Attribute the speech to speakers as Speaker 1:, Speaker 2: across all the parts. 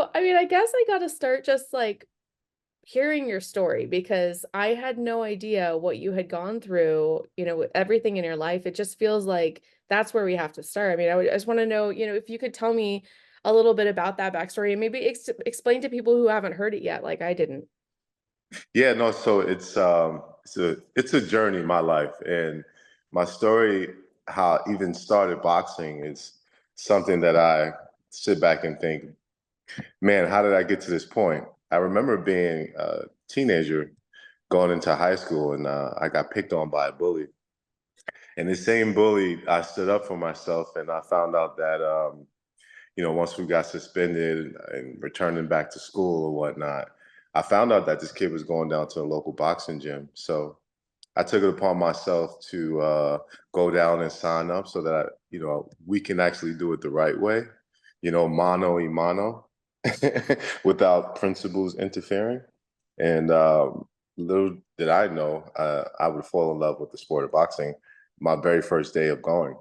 Speaker 1: So, I mean, I guess I got to start just like hearing your story because I had no idea what you had gone through, with everything in your life. It just feels like that's where we have to start. I mean, I just want to know, if you could tell me a little bit about that backstory and maybe explain to people who haven't heard it yet, like I didn't.
Speaker 2: Yeah, no, so it's a journey in my life, and my story, how it even started boxing, is something that I sit back and think, man, how did I get to this point? I remember being a teenager going into high school, and I got picked on by a bully. And the same bully, I stood up for myself, and I found out that once we got suspended and returning back to school or whatnot, I found out that this kid was going down to a local boxing gym. So I took it upon myself to go down and sign up so that we can actually do it the right way, mano y mano, without principals interfering. And little did I know, I would fall in love with the sport of boxing my very first day of going.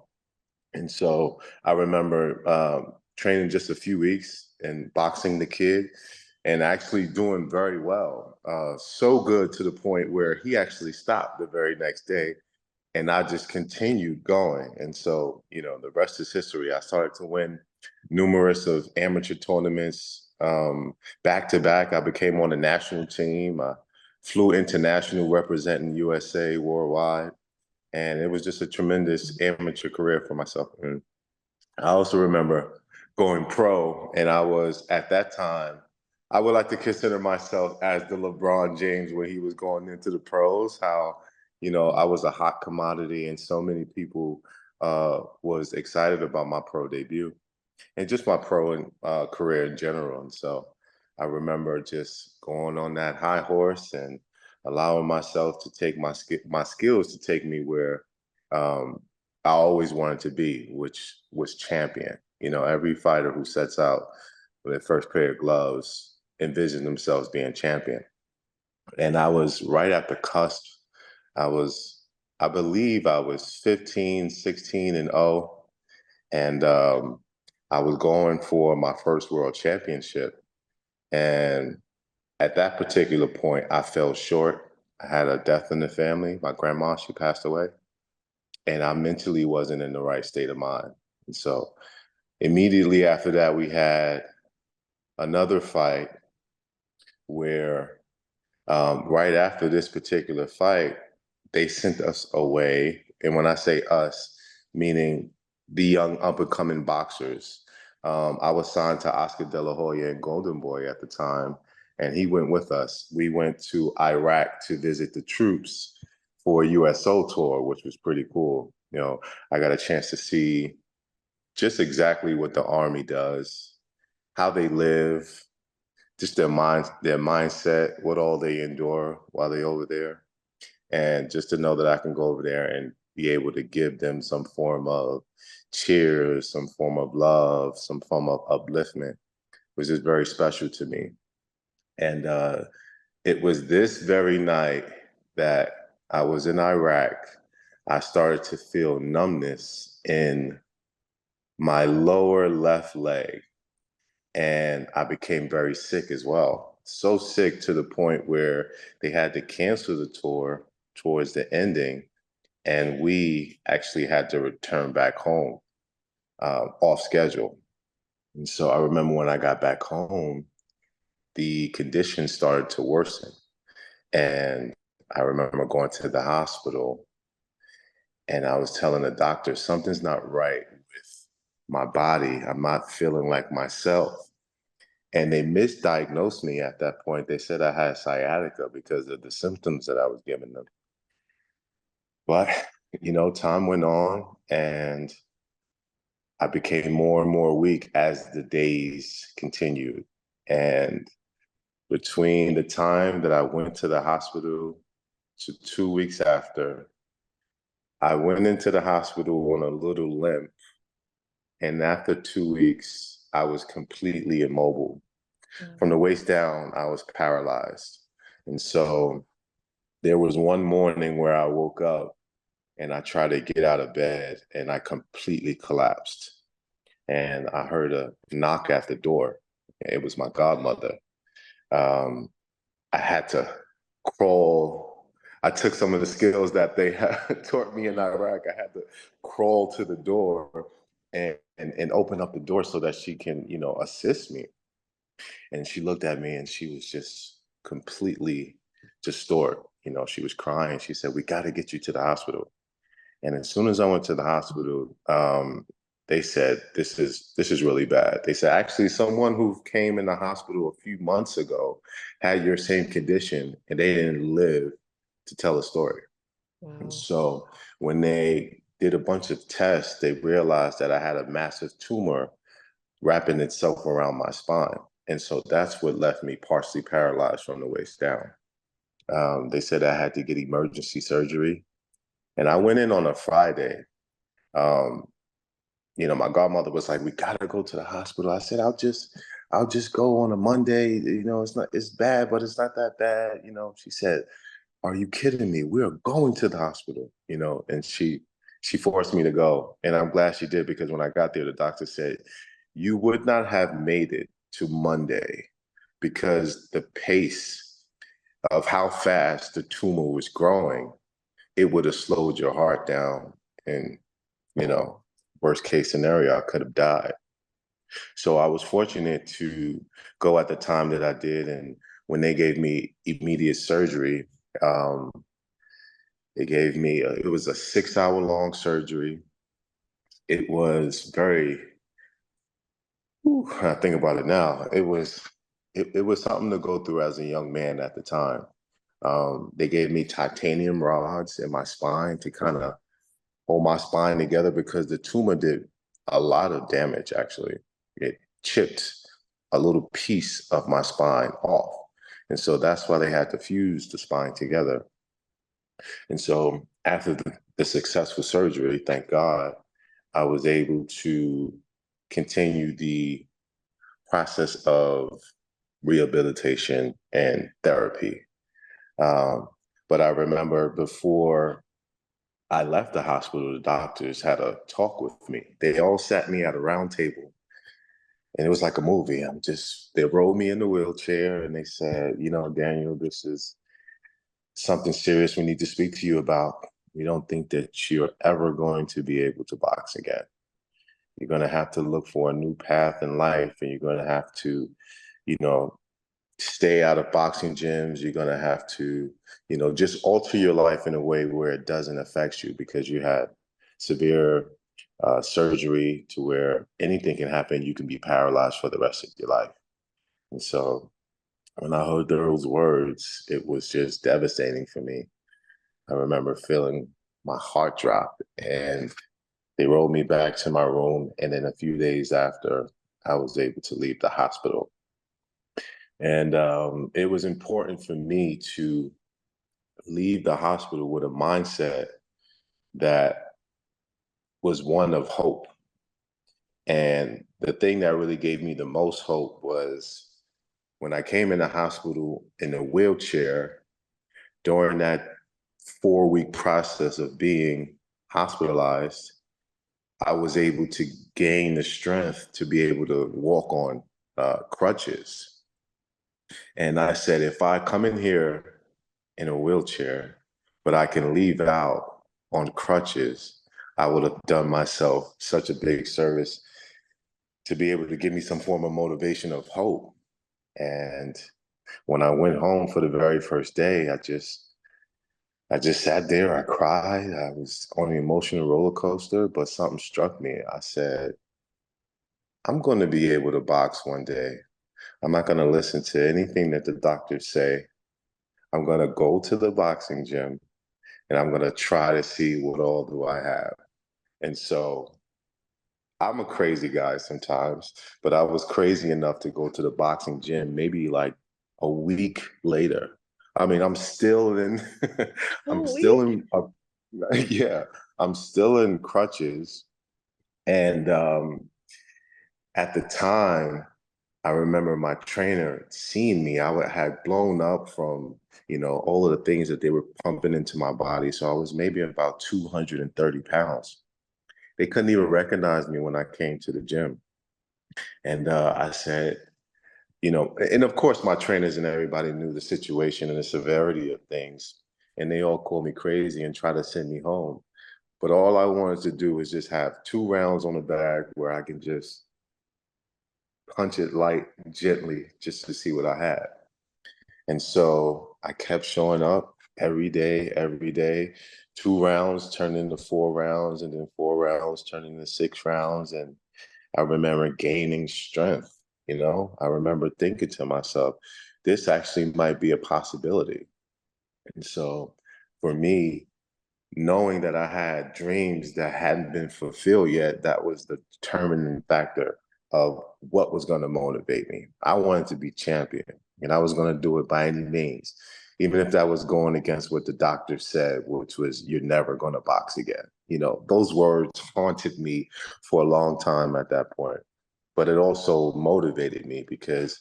Speaker 2: And so I remember training just a few weeks and boxing the kid and actually doing very well. So good to the point where he actually stopped the very next day and I just continued going. And so, the rest is history. I started to win numerous of amateur tournaments back to back. I became on the national team. I flew international representing USA worldwide. And it was just a tremendous amateur career for myself. And I also remember going pro, and I was at that time, I would like to consider myself as the LeBron James when he was going into the pros, how, I was a hot commodity and so many people was excited about my pro debut and just my pro career in general. And so I remember just going on that high horse and allowing myself to take my skills to take me where um, I always wanted to be, which was champion. Every fighter who sets out with their first pair of gloves envision themselves being champion. And I was right at the cusp. I was, I believe I was 15, 16 and 0. And I was going for my first world championship. And at that particular point, I fell short. I had a death in the family. My grandma, she passed away. And I mentally wasn't in the right state of mind. And so immediately after that, we had another fight where right after this particular fight, they sent us away. And when I say us, meaning the young up and coming boxers, I was signed to Oscar De La Hoya and Golden Boy at the time, and he went with us. We went to Iraq to visit the troops for a USO tour, which was pretty cool. I got a chance to see just exactly what the Army does, how they live, just their mindset, what all they endure while they over there. And just to know that I can go over there and be able to give them some form of cheers, some form of love, some form of upliftment was just very special to me. And it was this very night that I was in Iraq. I started to feel numbness in my lower left leg, and I became very sick as well. So sick to the point where they had to cancel the tour towards the ending, and we actually had to return back home off schedule. And so I remember when I got back home, the conditions started to worsen. And I remember going to the hospital and I was telling the doctor, something's not right with my body. I'm not feeling like myself. And they misdiagnosed me at that point. They said I had sciatica because of the symptoms that I was giving them. But, time went on and I became more and more weak as the days continued. And between the time that I went to the hospital to 2 weeks after, I went into the hospital on a little limp. And after 2 weeks, I was completely immobile. From the waist down, I was paralyzed. And so there was one morning where I woke up and I tried to get out of bed and I completely collapsed. And I heard a knock at the door. It was my godmother. Um, I had to crawl. I took some of the skills that they had taught me in Iraq. I had to crawl to the door and open up the door so that she can, assist me. And she looked at me and she was just completely distraught. She was crying. She said, "We got to get you to the hospital." And as soon as I went to the hospital, they said, this is really bad. They said, actually, someone who came in the hospital a few months ago had your same condition and they didn't live to tell the story. And
Speaker 1: Wow.
Speaker 2: so when they did a bunch of tests, they realized that I had a massive tumor wrapping itself around my spine. And so that's what left me partially paralyzed from the waist down. They said I had to get emergency surgery. And I went in on a Friday. Um, my godmother was like, "We gotta go to the hospital." I said, I'll just go on a Monday. It's bad, but it's not that bad. She said, "Are you kidding me? We are going to the hospital." And she forced me to go. And I'm glad she did, because when I got there, the doctor said, "You would not have made it to Monday because the pace of how fast the tumor was growing, it would have slowed your heart down. And, you know, worst case scenario, I could have died." So I was fortunate to go at the time that I did. And when they gave me immediate surgery, um, it was a 6 hour long surgery. It was very, whew, I think about it now, it was something to go through as a young man at the time. They gave me titanium rods in my spine to kind of hold my spine together, because the tumor did a lot of damage, actually. It chipped a little piece of my spine off. And so that's why they had to fuse the spine together. And so after the successful surgery, thank God, I was able to continue the process of rehabilitation and therapy. Um, but I remember before I left the hospital, the doctors had a talk with me. They all sat me at a round table, and it was like a movie. They rolled me in the wheelchair and they said, "Daniel, this is something serious we need to speak to you about. We don't think that you're ever going to be able to box again. You're going to have to look for a new path in life, and you're going to have to, you know, stay out of boxing gyms. You're going to have to, just alter your life in a way where it doesn't affect you, because you had severe surgery to where anything can happen. You can be paralyzed for the rest of your life." And so when I heard those words, it was just devastating for me. I remember feeling my heart drop, and they rolled me back to my room. And then a few days after, I was able to leave the hospital. And it was important for me to leave the hospital with a mindset that was one of hope. And the thing that really gave me the most hope was when I came in the hospital in a wheelchair during that 4 week process of being hospitalized. I was able to gain the strength to be able to walk on crutches. And I said, if I come in here in a wheelchair, but I can leave out on crutches, I would have done myself such a big service to be able to give me some form of motivation of hope. And when I went home for the very first day, I just sat there, I cried, I was on an emotional roller coaster, but something struck me. I said, I'm going to be able to box one day. I'm not going to listen to anything that the doctors say. I'm going to go to the boxing gym and I'm going to try to see what all do I have. And so I'm a crazy guy sometimes, but I was crazy enough to go to the boxing gym maybe like a week later. I mean, I'm still in, I'm
Speaker 1: Holy.
Speaker 2: still in, yeah, I'm still in crutches. And at the time, I remember my trainer seeing me. Had blown up from, all of the things that they were pumping into my body. So I was maybe about 230 pounds. They couldn't even recognize me when I came to the gym. And I said, and of course my trainers and everybody knew the situation and the severity of things, and they all called me crazy and tried to send me home. But all I wanted to do was just have 2 rounds on the bag where I can just punch it light, gently, just to see what I had. And so I kept showing up every day. 2 rounds turned into 4 rounds, and then 4 rounds turned into 6 rounds. And I remember gaining strength. I remember thinking to myself, this actually might be a possibility. And so for me, knowing that I had dreams that hadn't been fulfilled yet, that was the determining factor of what was going to motivate me. I wanted to be champion, and I was going to do it by any means, even if that was going against what the doctor said, which was, you're never going to box again. Those words haunted me for a long time at that point. But it also motivated me because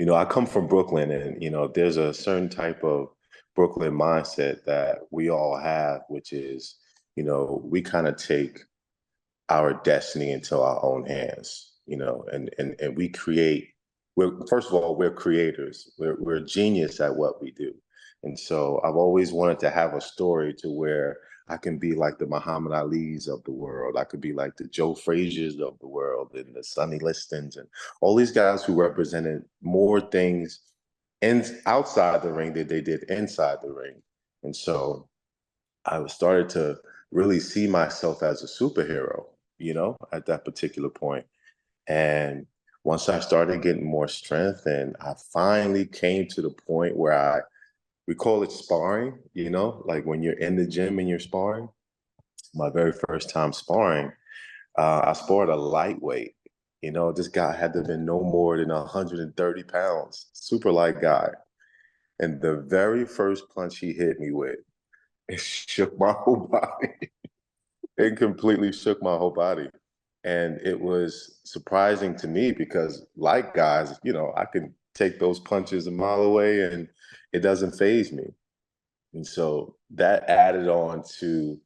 Speaker 2: I come from Brooklyn, and there's a certain type of Brooklyn mindset that we all have, which is, we kind of take our destiny into our own hands, and we create. First of all, we're creators. We're genius at what we do, and so I've always wanted to have a story to where I can be like the Muhammad Ali's of the world. I could be like the Joe Frazier's of the world, and the Sonny Listons, and all these guys who represented more things outside the ring than they did inside the ring. And so I started to really see myself as a superhero, at that particular point. And once I started getting more strength, and I finally came to the point where we call it sparring, like when you're in the gym and you're sparring. My very first time sparring, I sparred a lightweight. This guy had to have been no more than 130 pounds, super light guy. And the very first punch he hit me with, it shook my whole body. It completely shook my whole body. And it was surprising to me because, like guys, I can take those punches a mile away and it doesn't phase me. And so that added on to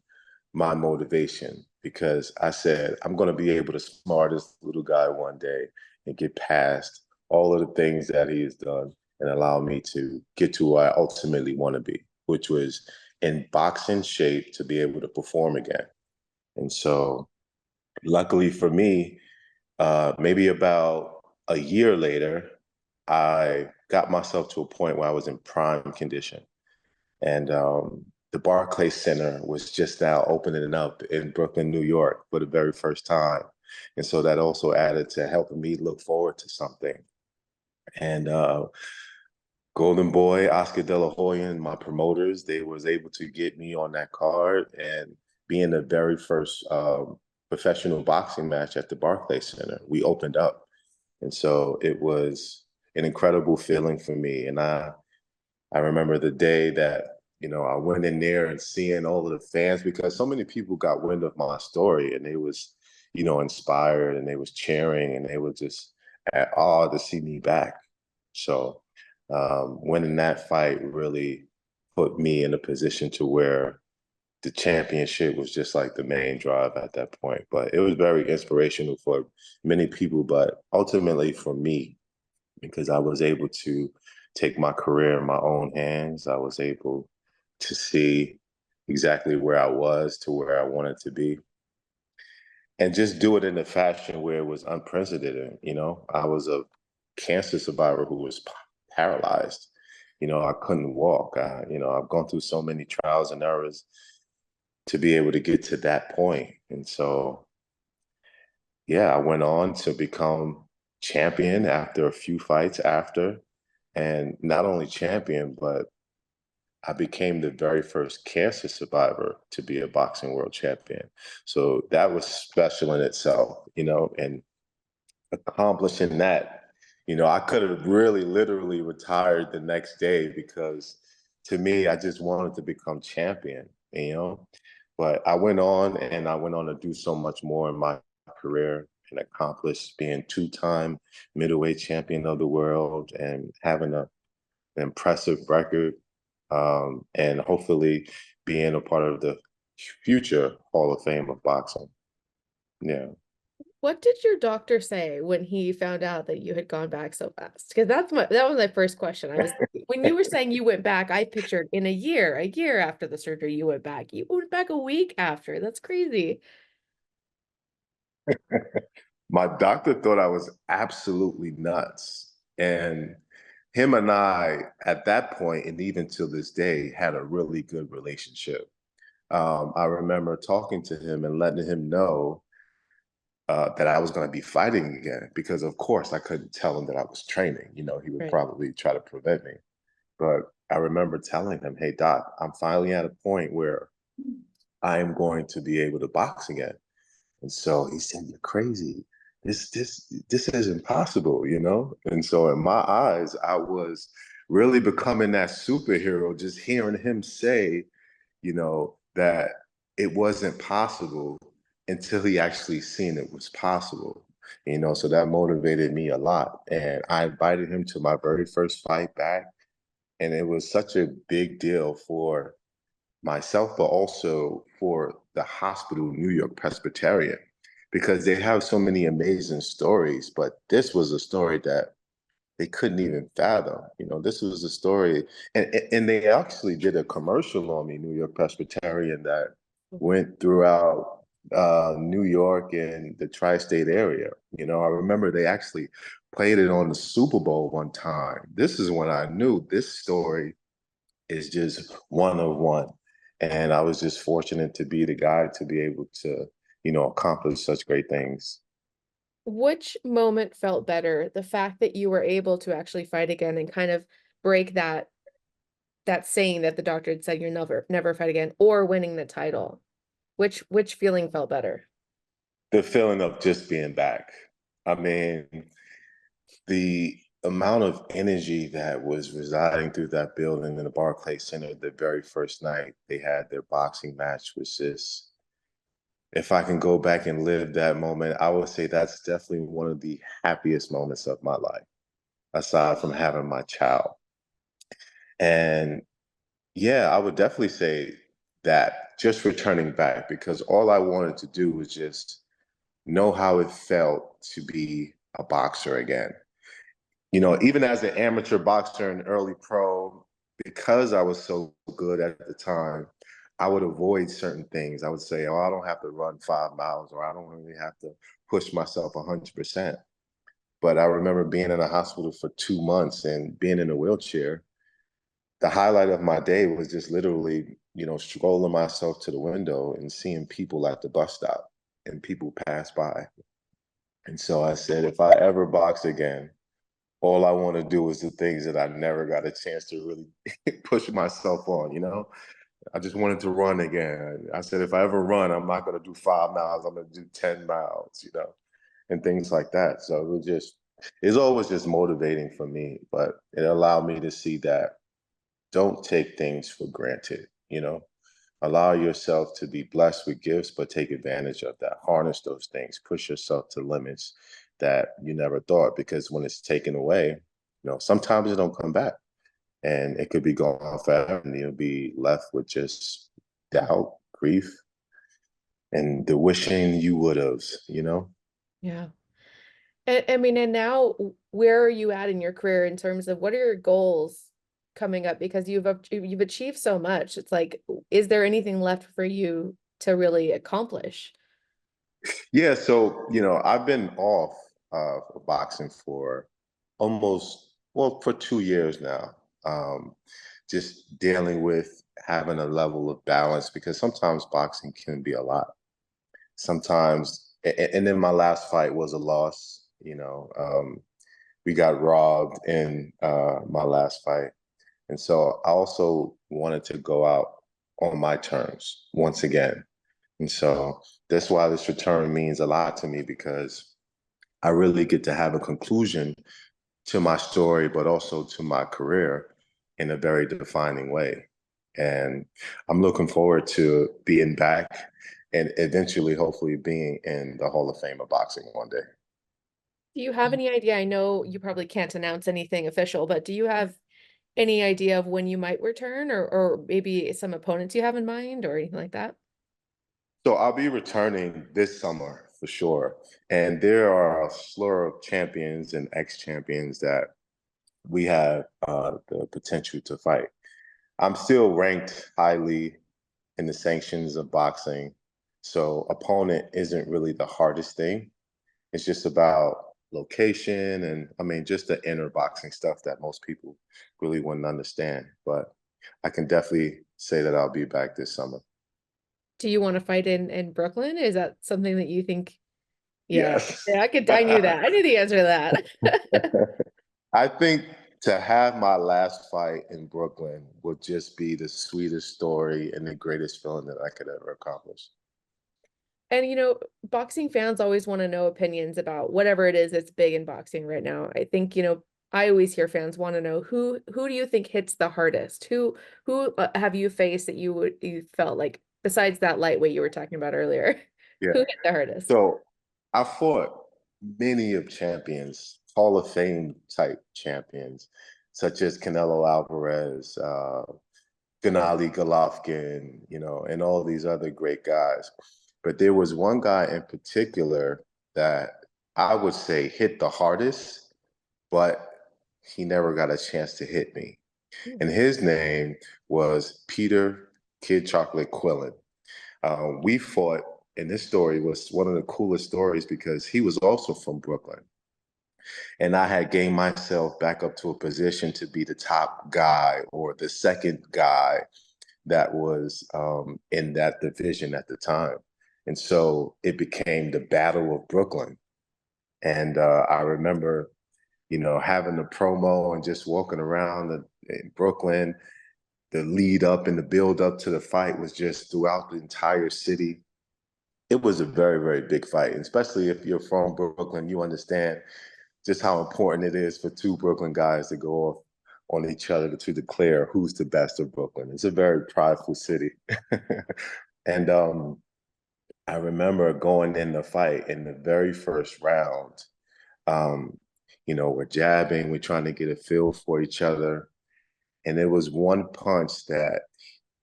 Speaker 2: my motivation, because I said, I'm going to be able to smart this little guy one day and get past all of the things that he has done and allow me to get to where I ultimately want to be, which was in boxing shape to be able to perform again. And so luckily for me, maybe about a year later, I got myself to a point where I was in prime condition. And the Barclays Center was just now opening up in Brooklyn, New York for the very first time. And so that also added to helping me look forward to something. And Golden Boy, Oscar De La Hoya, and my promoters, they was able to get me on that card and being the very first professional boxing match at the Barclays Center. We opened up. And so it was an incredible feeling for me. And I remember the day that, I went in there and seeing all of the fans, because so many people got wind of my story, and they was, inspired, and they was cheering, and they were just at awe to see me back. So winning that fight really put me in a position to where the championship was just like the main drive at that point. But it was very inspirational for many people, but ultimately for me, because I was able to take my career in my own hands. I was able to see exactly where I was to where I wanted to be, and just do it in a fashion where it was unprecedented. I was a cancer survivor who was paralyzed. I couldn't walk. I've gone through so many trials and errors to be able to get to that point. And so, yeah, I went on to become champion after a few fights after, and not only champion, but I became the very first cancer survivor to be a boxing world champion. So that was special in itself, and accomplishing that, I could have really literally retired the next day, because to me, I just wanted to become champion, but I went on, and I went on to do so much more in my career and accomplish being 2-time middleweight champion of the world and having an impressive record, and hopefully being a part of the future Hall of Fame of boxing. Yeah.
Speaker 1: What did your doctor say when he found out that you had gone back so fast? Because that was my first question. I was when you were saying you went back, I pictured in a year after the surgery, you went back. You went back a week after. That's crazy.
Speaker 2: My doctor thought I was absolutely nuts. And him and I, at that point, and even till this day, had a really good relationship. I remember talking to him and letting him know that I was going to be fighting again because, of course, I couldn't tell him that I was training. You know, he would
Speaker 1: Right.
Speaker 2: probably try to prevent me. But I remember telling him, "Hey, Doc, I'm finally at a point where I am going to be able to box again." And so he said, "You're crazy. This is impossible, you know?" And so in my eyes, I was really becoming that superhero, just hearing him say, that it wasn't possible until he actually seen it was possible. So that motivated me a lot. And I invited him to my very first fight back. And it was such a big deal for myself, but also for the hospital, New York Presbyterian, because they have so many amazing stories. But this was a story that they couldn't even fathom. This was a story, and they actually did a commercial on me, New York Presbyterian, that went throughout New York and the tri-state area. I remember they actually played it on the Super Bowl one time. This is when I knew this story is just one of one. And I was just fortunate to be the guy to be able to, accomplish such great things.
Speaker 1: Which moment felt better? The fact that you were able to actually fight again and kind of break that saying that the doctor had said you're never fight again, or winning the title? Which feeling felt better?
Speaker 2: The feeling of just being back. I mean, the amount of energy that was residing through that building in the Barclays Center the very first night they had their boxing match was just, if I can go back and live that moment, I would say that's definitely one of the happiest moments of my life, aside from having my child. And yeah, I would definitely say that, just returning back, because all I wanted to do was just know how it felt to be a boxer again. Even as an amateur boxer and early pro, because I was so good at the time, I would avoid certain things. I would say, "Oh, I don't have to run 5 miles, or I don't really have to push myself 100%." But I remember being in a hospital for 2 months and being in a wheelchair. The highlight of my day was just literally, strolling myself to the window and seeing people at the bus stop and people pass by. And so I said, if I ever box again, all I want to do is the things that I never got a chance to really push myself on. I just wanted to run again. I said, if I ever run, I'm not going to do 5 miles. I'm going to do 10 miles, and things like that. So it's always just motivating for me, but it allowed me to see that don't take things for granted. Allow yourself to be blessed with gifts, but take advantage of that. Harness those things, push yourself to limits that you never thought, because when it's taken away, sometimes it don't come back, and it could be gone forever, and you'll be left with just doubt, grief, and the wishing you would have.
Speaker 1: Yeah. And I mean, and now where are you at in your career in terms of what are your goals coming up? Because you've achieved so much. It's like, is there anything left for you to really accomplish?
Speaker 2: Yeah, so I've been off boxing for for 2 years now. Just dealing with having a level of balance, because sometimes boxing can be a lot. Sometimes, and then my last fight was a loss. We got robbed in my last fight, and so I also wanted to go out on my terms once again. And so that's why this return means a lot to me, because I really get to have a conclusion to my story, but also to my career in a very defining way. And I'm looking forward to being back and eventually, hopefully, being in the Hall of Fame of boxing one day.
Speaker 1: Do you have any idea? I know you probably can't announce anything official, but do you have any idea of when you might return, or maybe some opponents you have in mind or anything like that?
Speaker 2: So I'll be returning this summer for sure. And there are a slur of champions and ex-champions that we have the potential to fight. I'm still ranked highly in the sanctions of boxing. So opponent isn't really the hardest thing. It's just about location and I mean just the inner boxing stuff that most people really wouldn't understand. But I can definitely say that I'll be back this summer.
Speaker 1: Do you want to fight in Brooklyn? Is that something that you think? Yeah,
Speaker 2: Yes.
Speaker 1: yeah, I knew that. I knew the answer to that.
Speaker 2: I think to have my last fight in Brooklyn would just be the sweetest story and the greatest feeling that I could ever accomplish.
Speaker 1: And boxing fans always want to know opinions about whatever it is that's big in boxing right now. I think, I always hear fans want to know who do you think hits the hardest? Who have you faced that you felt like besides that lightweight you were talking about earlier?
Speaker 2: Yeah.
Speaker 1: Who hit the hardest?
Speaker 2: So I fought many of champions, Hall of Fame type champions, such as Canelo Alvarez, Gennady Golovkin, and all these other great guys. But there was one guy in particular that I would say hit the hardest, but he never got a chance to hit me.
Speaker 1: Hmm.
Speaker 2: And his name was Peter Kid Chocolate Quillen. We fought, and this story was one of the coolest stories because he was also from Brooklyn. And I had gained myself back up to a position to be the top guy or the second guy that was in that division at the time. And so it became the Battle of Brooklyn. And I remember, having the promo and just walking around in Brooklyn. The lead up and the build up to the fight was just throughout the entire city. It was a very, very big fight, and especially if you're from Brooklyn, you understand just how important it is for two Brooklyn guys to go off on each other to declare who's the best of Brooklyn. It's a very prideful city. And I remember going in the fight in the very first round. Um, we're jabbing, we're trying to get a feel for each other. And there was one punch that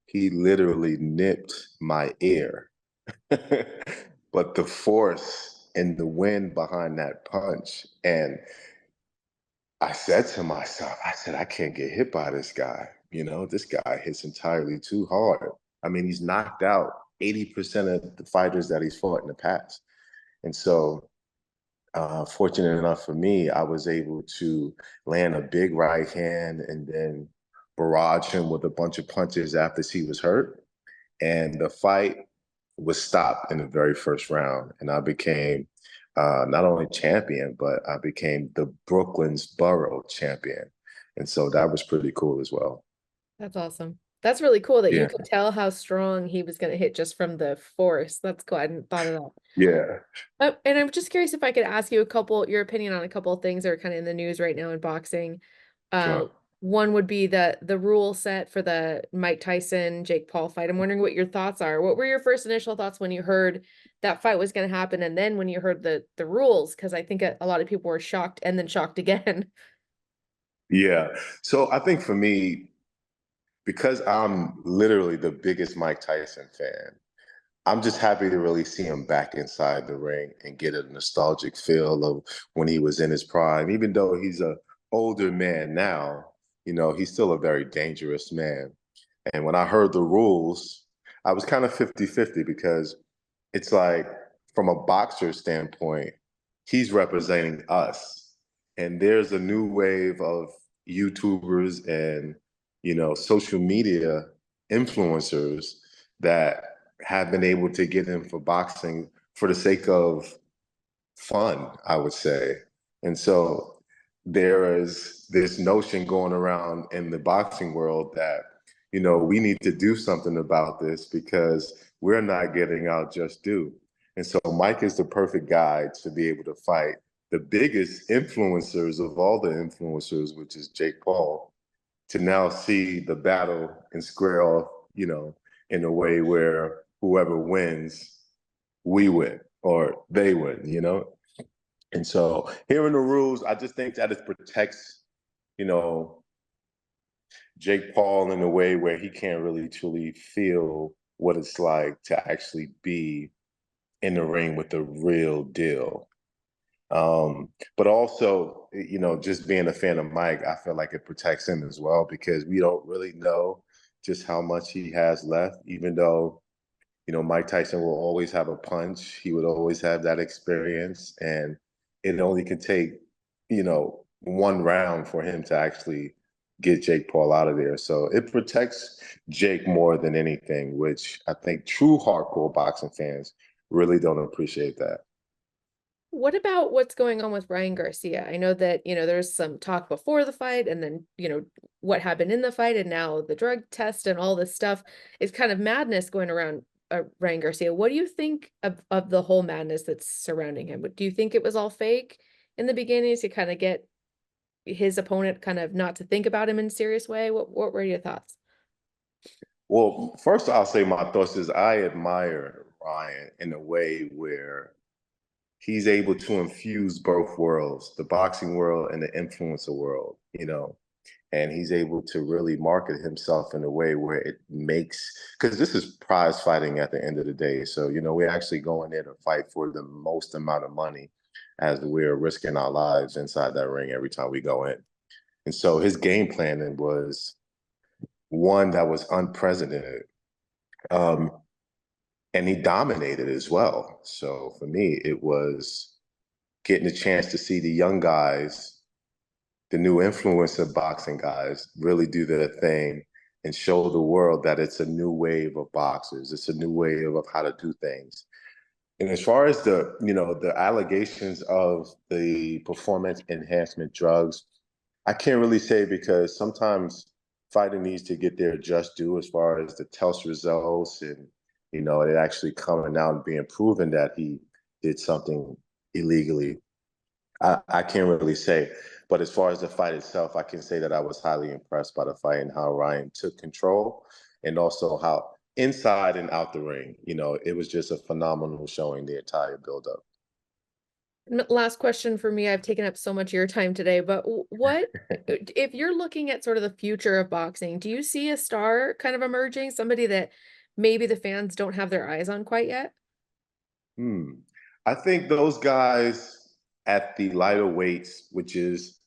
Speaker 2: he literally nipped my ear. But the force and the wind behind that punch, and I said to myself, I said, I can't get hit by this guy. This guy hits entirely too hard. I mean, he's knocked out 80% of the fighters that he's fought in the past. And so, fortunate enough for me, I was able to land a big right hand and then barrage him with a bunch of punches after he was hurt. And the fight was stopped in the very first round. And I became not only champion, but I became the Brooklyn's borough champion. And so that was pretty cool as well.
Speaker 1: That's awesome. That's really cool that you
Speaker 2: Yeah.
Speaker 1: could tell how strong he was going to hit just from the force. That's cool. I hadn't thought of that.
Speaker 2: Yeah.
Speaker 1: And I'm just curious if I could ask you your opinion on a couple of things that are kind of in the news right now in boxing. Uh,
Speaker 2: Sure.
Speaker 1: One would be the rule set for the Mike Tyson Jake Paul fight. I'm wondering what your thoughts are. What were your first initial thoughts when you heard that fight was going to happen, and then when you heard the rules? Because I think a lot of people were shocked and then shocked again.
Speaker 2: Yeah. So I think for me, because I'm literally the biggest Mike Tyson fan, I'm just happy to really see him back inside the ring and get a nostalgic feel of when he was in his prime. Even though he's a older man now, he's still a very dangerous man. And when I heard the rules, I was kind of 50-50 because it's like, from a boxer standpoint, he's representing us. And there's a new wave of YouTubers and, social media influencers that have been able to get in for boxing for the sake of fun, I would say. And so there is this notion going around in the boxing world that, we need to do something about this because we're not getting our just due. And so Mike is the perfect guy to be able to fight the biggest influencers of all the influencers, which is Jake Paul, to now see the battle and square off, in a way where whoever wins, we win or they win. And so hearing the rules, I just think that it protects, you know, Jake Paul in a way where he can't really truly feel what it's like to actually be in the ring with the real deal. But also, just being a fan of Mike, I feel like it protects him as well because we don't really know just how much he has left, even though, Mike Tyson will always have a punch. He would always have that experience. And it only can take, one round for him to actually get Jake Paul out of there. So it protects Jake more than anything, which I think true hardcore boxing fans really don't appreciate that.
Speaker 1: What about what's going on with Ryan Garcia? I know that, there's some talk before the fight and then, what happened in the fight and now the drug test and all this stuff. It's kind of madness going around Ryan Garcia. What do you think of the whole madness that's surrounding him? Do you think it was all fake in the beginning to kind of get his opponent kind of not to think about him in a serious way? What were your thoughts?
Speaker 2: Well, first I'll say my thoughts is I admire Ryan in a way where he's able to infuse both worlds, the boxing world and the influencer world, and he's able to really market himself in a way where it makes, because this is prize fighting at the end of the day. So, we're actually going there to fight for the most amount of money as we're risking our lives inside that ring every time we go in. And so his game planning was one that was unprecedented. Um, and he dominated as well. So for me, it was getting a chance to see the young guys, the new influencer boxing guys, really do their thing and show the world that it's a new wave of boxers. It's a new wave of how to do things. And as far as the allegations of the performance enhancement drugs, I can't really say because sometimes fighting needs to get their just due as far as the test results and, it actually coming out and being proven that he did something illegally. I can't really say. But as far as the fight itself, I can say that I was highly impressed by the fight and how Ryan took control and also how inside and out the ring, it was just a phenomenal showing the entire buildup.
Speaker 1: Last question for me. I've taken up so much of your time today, but what if you're looking at sort of the future of boxing, do you see a star kind of emerging, somebody that maybe the fans don't have their eyes on quite yet?
Speaker 2: Hmm. I think those guys at the lighter weights, which is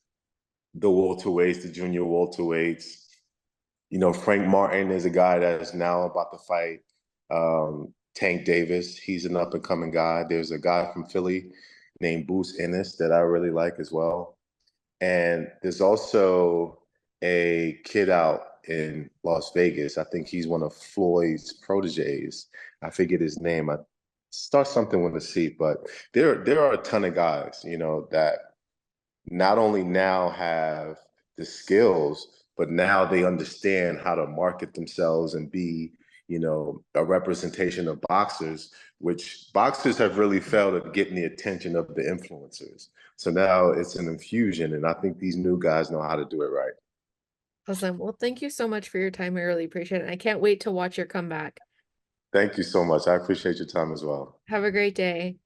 Speaker 2: the welterweights, the junior welterweights, Frank Martin is a guy that is now about to fight Tank Davis. He's an up and coming guy. There's a guy from Philly named Boost Ennis that I really like as well. And there's also a kid out in Las Vegas. I think he's one of Floyd's proteges. I forget his name. I start something with a C, but there are a ton of guys, that not only now have the skills, but now they understand how to market themselves and be, a representation of boxers, which boxers have really failed at getting the attention of the influencers. So now it's an infusion, and I think these new guys know how to do it right.
Speaker 1: Awesome. Well, thank you so much for your time. I really appreciate it. I can't wait to watch your comeback.
Speaker 2: Thank you so much. I appreciate your time as well.
Speaker 1: Have a great day.